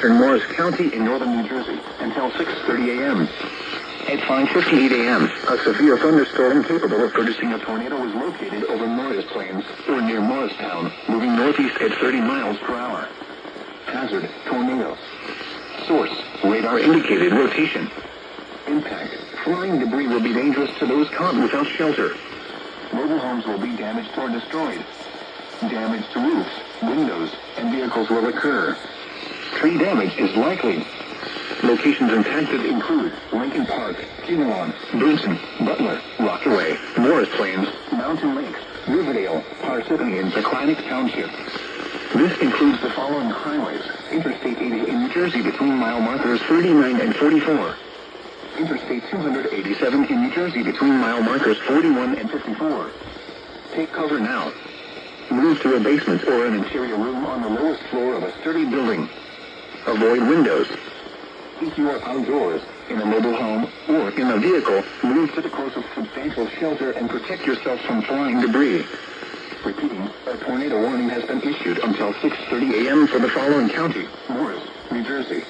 western Morris County in northern New Jersey until 6:30 a.m. At 5:58 a.m., a severe thunderstorm capable of producing a tornado was located over Morris Plains or near Morristown, moving northeast at 30 miles per hour. Hazard, tornado. Source, radar indicated rotation. Impact, flying debris will be dangerous to those caught without shelter. Mobile homes will be damaged or destroyed. Damage to roofs, windows, and vehicles will occur. Tree damage is likely. Locations impacted include Lincoln Park, Kinnelon, Boonton, Butler, Rockaway, Morris Plains, Mountain Lakes, Riverdale, Parsippany, and Paquonic Township. This includes the following highways: Interstate 80 in New Jersey between mile markers 39 and 44. Interstate 287 in New Jersey between mile markers 41 and 54. Take cover now. Move to a basement or an interior room on the lowest floor of a sturdy building. Avoid windows. If you are outdoors, in a mobile home, or in a vehicle, move to the closest substantial shelter and protect yourself from flying debris. Repeating, a tornado warning has been issued until 6:30 a.m. for the following county: Morris, New Jersey,